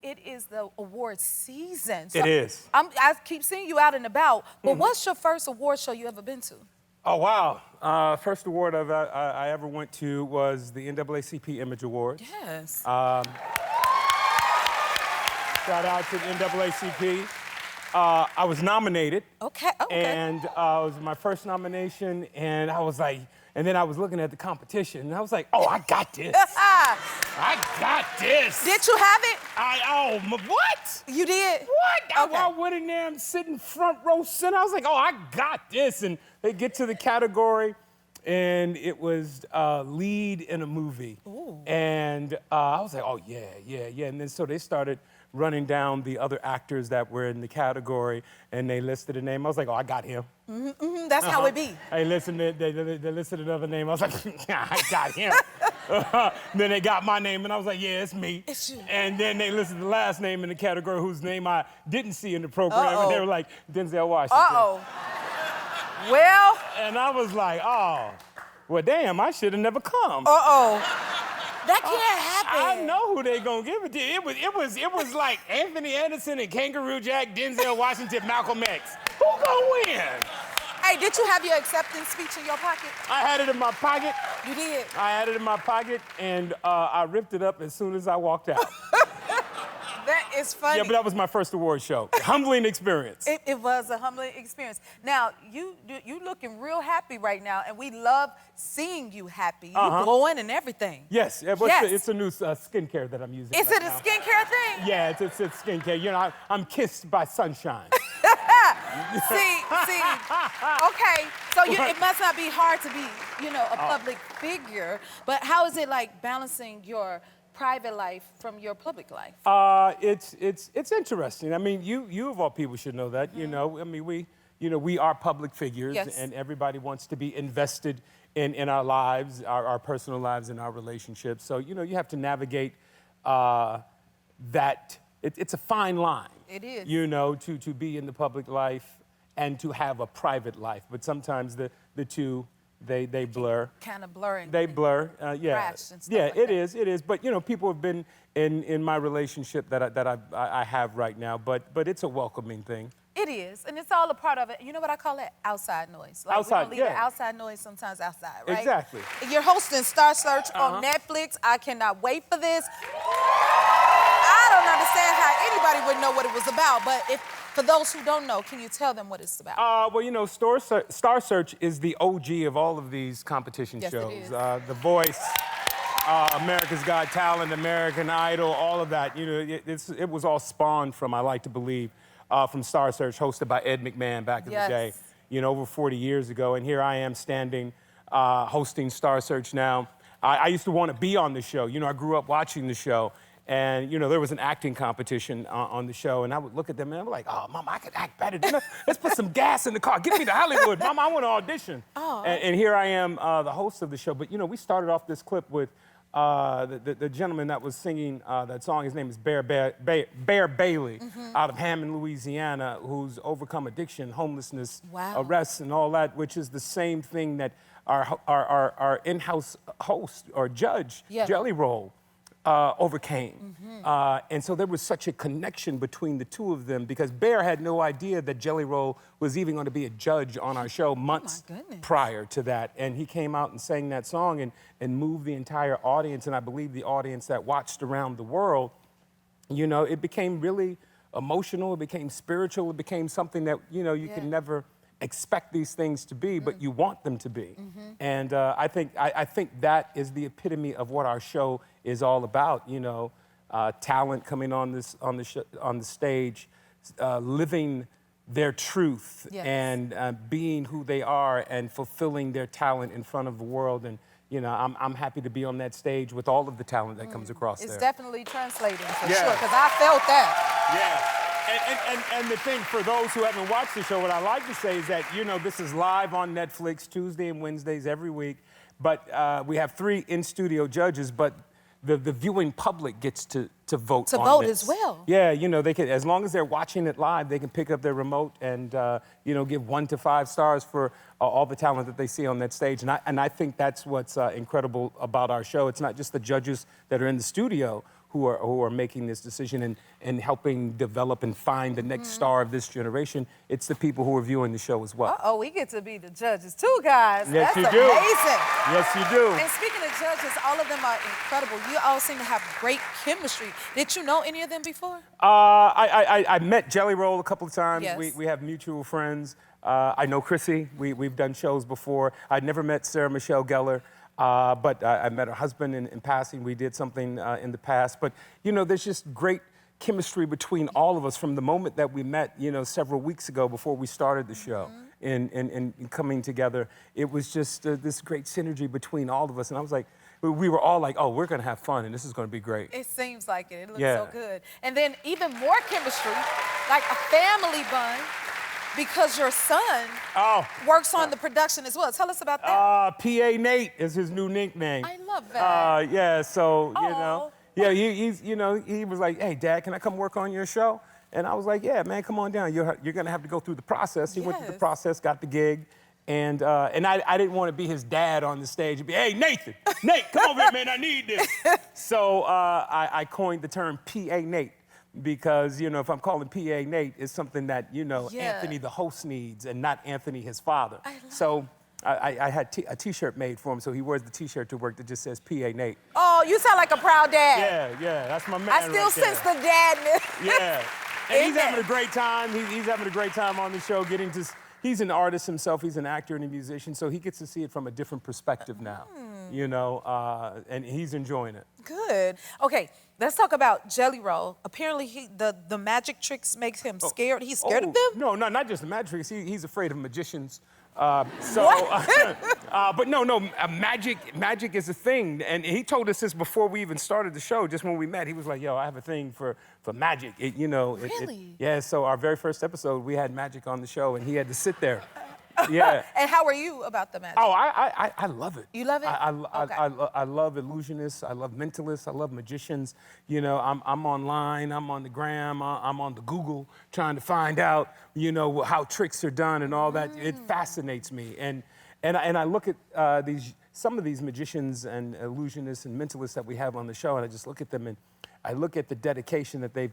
it is the award season. It is. I keep seeing you out and about, but what's your first award show you ever been to? Oh, wow. First award I ever went to was the NAACP Image Awards. Yes. Shout out to the NAACP. I was nominated. Okay. And it was my first nomination, and I was like, and then I was looking at the competition, and I was like, oh, I got this. I got this. Did you have it? What? You did? What? Okay. I went in there, I'm sitting front row center. I was like, oh, I got this. And they get to the category, and it was lead in a movie. Ooh. And I was like, oh, yeah. And then so they started running down the other actors that were in the category, and they listed a name. I was like, oh, I got him. That's how it be. Hey, listen, they listed another name. I was like, yeah, I got him. Then they got my name, and I was like, yeah, it's me. It's you. And then they listed the last name in the category whose name I didn't see in the program, and they were like, Denzel Washington. Well. And I was like, oh, well, damn, I should have never come. That can't happen. I know who they gonna give it to. It was like Anthony Anderson and Kangaroo Jack, Denzel Washington, Malcolm X. Who gonna win? Hey, did you have your acceptance speech in your pocket? I had it in my pocket. You did? I had it in my pocket, and I ripped it up as soon as I walked out. That is funny. Yeah, but that was my first award show. Humbling experience. It was a humbling experience. Now, you looking real happy right now, and we love seeing you happy. You glowing and everything. Yes, it's a new skincare that I'm using. Is right it a now. skincare thing? Yeah, it's skincare. You know, I'm kissed by sunshine. see. Okay, so it must not be hard to be, a public figure, but how is it like balancing your private life from your public life? It's interesting. I mean, you of all people should know that. I mean, we are public figures, and everybody wants to be invested in our lives, our personal lives, and our relationships. So you have to navigate that. It's a fine line. It is. To be in the public life and to have a private life, but sometimes the two. They blur. Kind of blurring. They blur, yeah. And stuff like it is. But people have been in my relationship that I have right now. But it's a welcoming thing. It is, and it's all a part of it. You know what I call it? Outside noise. Like outside, we don't leave the outside noise sometimes outside, right? Exactly. You're hosting Star Search on Netflix. I cannot wait for this. I don't understand how anybody would know what it was about, but for those who don't know, can you tell them what it's about? Well, Star Search is the OG of all of these competition shows. It is. The Voice, America's Got Talent, American Idol, all of that. It was all spawned from, I like to believe, from Star Search, hosted by Ed McMahon back in the day, over 40 years ago. And here I am standing, hosting Star Search now. I used to want to be on the show. I grew up watching the show. And, there was an acting competition on the show, and I would look at them, and I'm like, oh, Mama, I could act better. Let's put some gas in the car. Get me to Hollywood. Mama, I want to audition. And here I am, the host of the show. But, we started off this clip with the gentleman that was singing that song. His name is Bear Bailey, out of Hammond, Louisiana, who's overcome addiction, homelessness, arrests, and all that, which is the same thing that our in-house host or judge, Jelly Roll, overcame. And so there was such a connection between the two of them because Bear had no idea that Jelly Roll was even going to be a judge on our show months prior to that. And he came out and sang that song and moved the entire audience, and I believe the audience that watched around the world. It became really emotional, it became spiritual, it became something that, you can never expect these things to be, but you want them to be. And I think that is the epitome of what our show is all about. Talent coming on the stage, living their truth and being who they are and fulfilling their talent in front of the world. And I'm happy to be on that stage with all of the talent that comes across there. It's definitely translating for sure, because I felt that. Yeah. And the thing, for those who haven't watched the show, what I like to say is that, this is live on Netflix Tuesday and Wednesdays every week. But we have 3 in-studio judges, but the viewing public gets to vote to on vote this. as well. Yeah, they can, as long as they're watching it live, they can pick up their remote and, give 1 to 5 stars for all the talent that they see on that stage. And I think that's what's incredible about our show. It's not just the judges that are in the studio who are making this decision and helping develop and find the next star of this generation. It's the people who are viewing the show as well. Uh-oh, we get to be the judges too, guys. Yes, That's you do. amazing. Yes, you do. And speaking of judges, all of them are incredible. You all seem to have great chemistry. Did you know any of them before? I met Jelly Roll a couple of times. Yes. We have mutual friends. I know Chrissy. We've done shows before. I'd never met Sarah Michelle Gellar. But I met her husband in passing. We did something in the past. But, you know, there's just great chemistry between all of us from the moment that we met, you know, several weeks ago before we started the show in coming together. It was just this great synergy between all of us. And I was like, we were all like, oh, we're going to have fun and this is going to be great. It seems like it. It looks so good. And then even more chemistry, like a family bond. Because your son works on the production as well. Tell us about that. PA Nate is his new nickname. I love that. Yeah, so, you know. Yeah, he's, you know, he was like, hey, Dad, can I come work on your show? And I was like, yeah, man, come on down. You're going to have to go through the process. He went through the process, got the gig. And I didn't want to be his dad on the stage and be, hey, Nathan, Nate, come over here, man, I need this. So I coined the term PA Nate. Because, you know, if I'm calling PA Nate, it's something that, you know, Anthony the host needs and not Anthony his father. So I had a T-shirt made for him, so he wears the T-shirt to work that just says PA Nate. Oh, you sound like a proud dad. Yeah, that's my man. I still sense the dadness. Yeah, and he's having a great time. He's having a great time on the show, getting to... He's an artist himself, he's an actor and a musician, so he gets to see it from a different perspective now, you know, and he's enjoying it. Good. Okay, let's talk about Jelly Roll. Apparently, the magic tricks makes him scared. He's scared of them? No, not just the magic tricks. He's afraid of magicians. What? But no, magic is a thing. And he told us this before we even started the show, just when we met. He was like, yo, I have a thing for magic. You know. Really? Yeah, so our very first episode, we had magic on the show, and he had to sit there. Yeah. And how are you about the magic? Oh, I love it. You love it? I love illusionists. I love mentalists. I love magicians. You know, I'm online. I'm on the gram. I'm on the Google trying to find out, you know, how tricks are done and all that. It fascinates me. And I look at some of these magicians and illusionists and mentalists that we have on the show, and I just look at them and I look at the dedication that they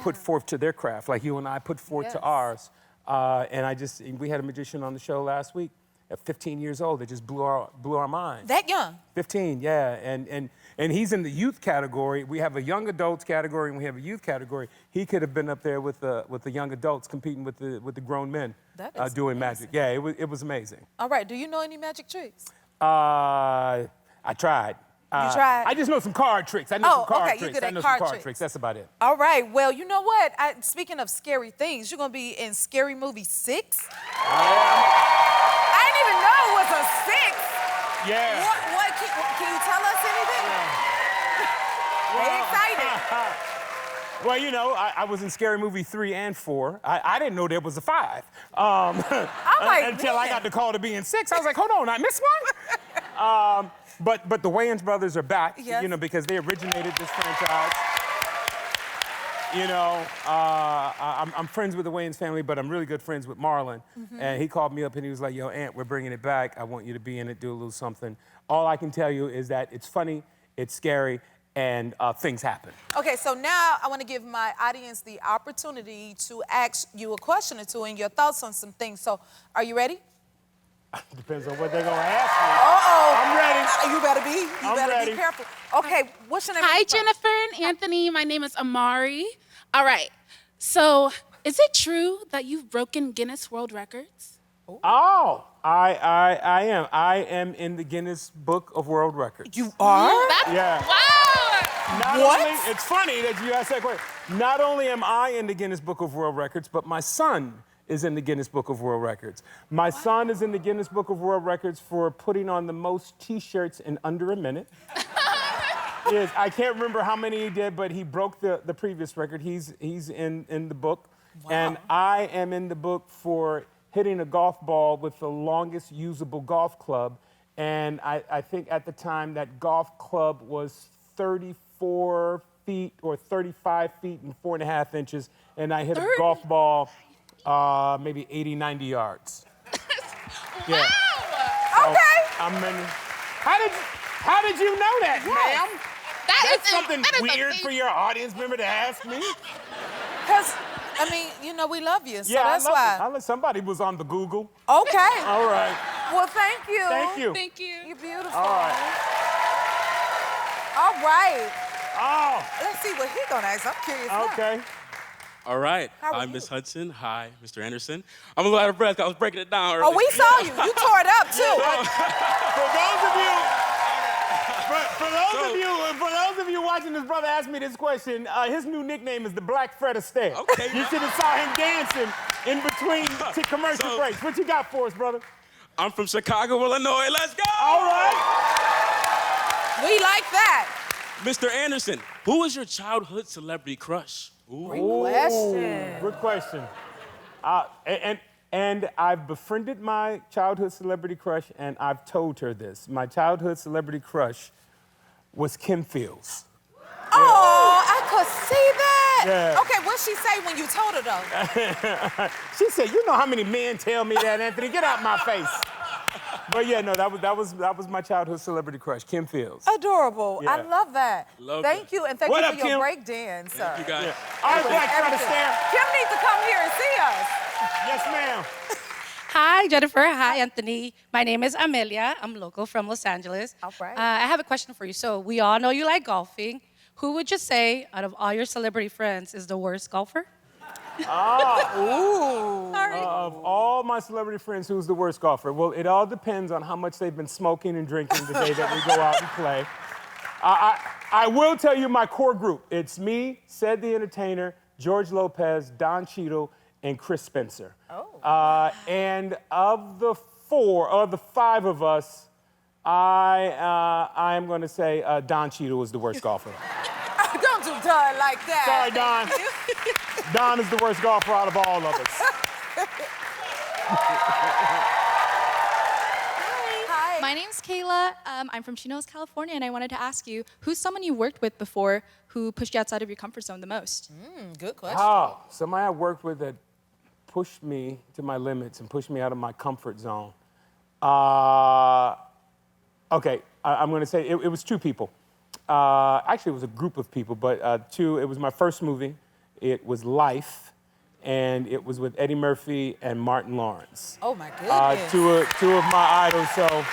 put forth to their craft, like you and I put forth to ours. And we had a magician on the show last week at 15 years old that just blew our mind. That young? 15, yeah. And he's in the youth category. We have a young adults category and we have a youth category. He could have been up there with the young adults competing with the grown men doing magic. Yeah, it was amazing. All right, do you know any magic tricks? I tried. You tried? I just know some card tricks. I know some card tricks. You're good I at know card some card tricks. tricks. That's about it. All right. Well, you know what? Speaking of scary things, you're going to be in Scary Movie 6? I didn't even know it was a 6. Yeah. What can you tell us anything? Very excited. Well, you know, I was in Scary Movie 3 and 4. I didn't know there was a 5. Until I got the call to be in 6. I was like, hold on, I missed one? But the Wayans brothers are back, you know, because they originated this franchise. You know, I'm friends with the Wayans family, but I'm really good friends with Marlon. And he called me up and he was like, yo, Aunt, we're bringing it back. I want you to be in it, do a little something. All I can tell you is that it's funny, it's scary, and things happen. Okay, so now I want to give my audience the opportunity to ask you a question or two and your thoughts on some things. So, are you ready? Depends on what they're gonna ask me. I'm ready. You better be. You better be careful. Okay, what's your name? Hi, Jennifer and Anthony. My name is Amari. All right. So, is it true that you've broken Guinness World Records? Oh, I am. I am in the Guinness Book of World Records. You are? Yeah. Wow. It's funny that you asked that question. Not only am I in the Guinness Book of World Records, but my son is in the Guinness Book of World Records. My son is in the Guinness Book of World Records for putting on the most T-shirts in under a minute. Yes, I can't remember how many he did, but he broke the previous record. He's in the book. Wow. And I am in the book for hitting a golf ball with the longest usable golf club. And I think at the time that golf club was 34 feet or 35 feet and 4.5 inches. And I hit a golf ball maybe 80, 90 yards. Wow! So okay. I'm in. How did you know that, ma'am? That's something weird for your audience member to ask me? Because, I mean, you know, we love you, so Yeah, that's why. Somebody was on the Google. Okay. All right. Well, thank you. Thank you. Thank you. You're beautiful. All right. All right. Oh, Let's see what he gonna ask. I'm curious now. okay. All right. How are Hi, you? Miss Hudson. Hi, Mr. Anderson. I'm a little out of breath 'cause I was breaking it down earlier. Oh, we saw you. You tore it up, too. For those of you watching this brother ask me this question, his new nickname is the Black Fred Astaire. Okay. You should have saw him dancing in between commercial breaks. What you got for us, brother? I'm from Chicago, Illinois. Let's go! All right. We like that. Mr. Anderson, who was your childhood celebrity crush? Ooh. Question. Good question. And I've befriended my childhood celebrity crush, and I've told her this. My childhood celebrity crush was Kim Fields. Oh, I could see that. Yeah. Okay, what'd she say when you told her, though? She said, "You know how many men tell me that, Anthony? Get out my face." But yeah, no, that was my childhood celebrity crush, Kim Fields. Adorable. Yeah. I love that. Thank you, and thank What you up, for your Kim? break dance, sir. You guys. All right, Black Fred Everything. Astaire. Kim needs to come here and see us. Yes, ma'am. Hi, Jennifer. Hi, Anthony. My name is Amelia. I'm local from Los Angeles. All right. I have a question for you. So we all know you like golfing. Who would you say, out of all your celebrity friends, is the worst golfer? Ooh. Sorry. Of all my celebrity friends, who's the worst golfer? Well, it all depends on how much they've been smoking and drinking the day that we go out and play. I will tell you my core group. It's me, Ced the Entertainer, George Lopez, Don Cheadle, and Chris Spencer. Oh. And of the five of us, I am going to say Don Cheadle is the worst golfer. Don't do Don like that. Sorry, Don. Don is the worst golfer out of all of us. Hi. My name's Kayla. I'm from Chino, California, and I wanted to ask you, who's someone you worked with before who pushed you outside of your comfort zone the most? Good question. Oh, somebody I worked with that pushed me to my limits and pushed me out of my comfort zone. Okay, I'm going to say it was two people. Actually, it was a group of people, but two. It was my first movie. It was Life, and it was with Eddie Murphy and Martin Lawrence. Oh, my goodness. Two of my idols. So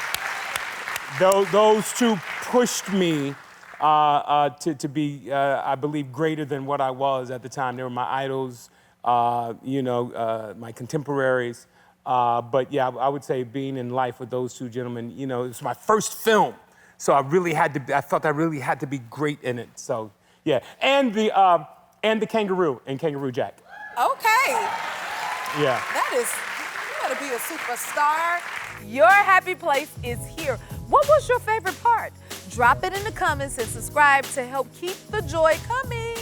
those two pushed me to be, I believe, greater than what I was at the time. They were my idols, my contemporaries. But yeah, I would say being in Life with those two gentlemen, it was my first film. So I felt I really had to be great in it. So yeah, and the kangaroo and Kangaroo Jack. Okay. Yeah. That is, you gotta be a superstar. Your happy place is here. What was your favorite part? Drop it in the comments and subscribe to help keep the joy coming.